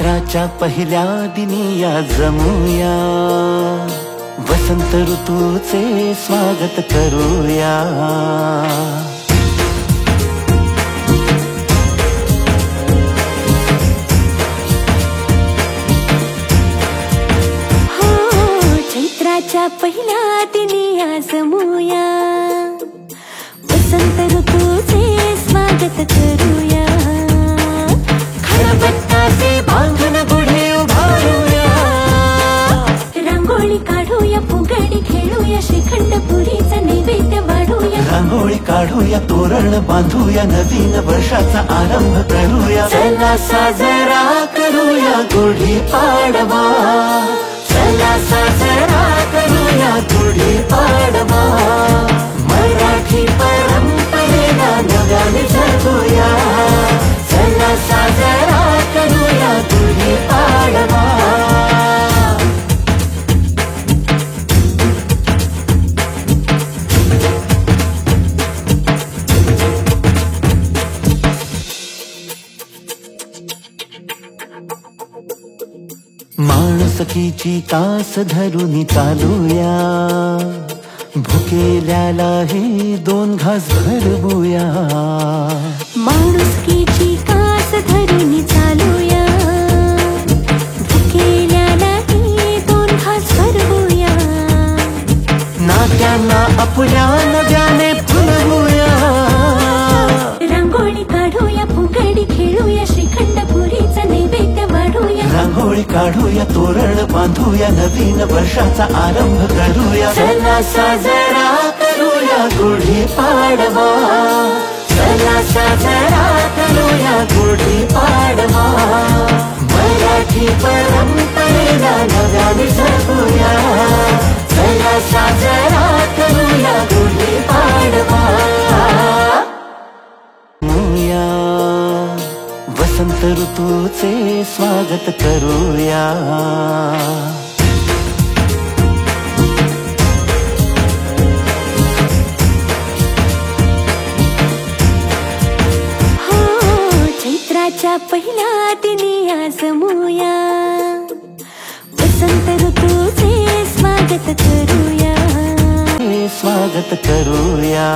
चैत्राच्या पहिल्या दिनी या जमूया, वसंत ऋतूचे स्वागत करूया। चैत्राच्या पहिल्या दिनी या जमूया, वसंत ऋतूचे स्वागत करूया। खळबत्त्याचे बांधून गुढी उभारूया, रांगोळी काढूया, फुगडी खेळूया, श्रीखंड पुरीचा नैवेद्य वाढूया। रांगोळी काढूया, तोरण बांधूया, नवीन वर्षाचा आरंभ करूया। चला साजरा करूया गुढी पाडवा, चला साजरा करूया गुढी पाडवा। मराठी परंपरेला नव्याने जगूया, चला साजरा करूया गुढी पाडवा। माणुसकीची कास धरून चालूया, भुकेल्याला हे दोन घास भरवूया। माणुसकीची कास धरून चालूया, भुकेल्याला हे दोन घास भरवूया। नात्यांना आपल्या नव्याने फुलवूया, रांगोळी काढूया, फुगडी खेळूया, श्रीखंड पुरीचा नैवेद्य वाढूया। रांगोळी काढूया, तोरण बांधूया, नवीन वर्षाचा आरंभ करूया। चला साजरा करूया गुढी पाडवा, चला साजरा करूया गुढी पाडवा। मराठी परंपरेला नव्याने जगूया, चला साजरा करूया गुढी पाडवा। वसंत ऋतूचे स्वागत करूया। चैत्राच्या पहिल्या दिनी या जमूया, वसंत ऋतूचे स्वागत करूया। स्वागत करूया।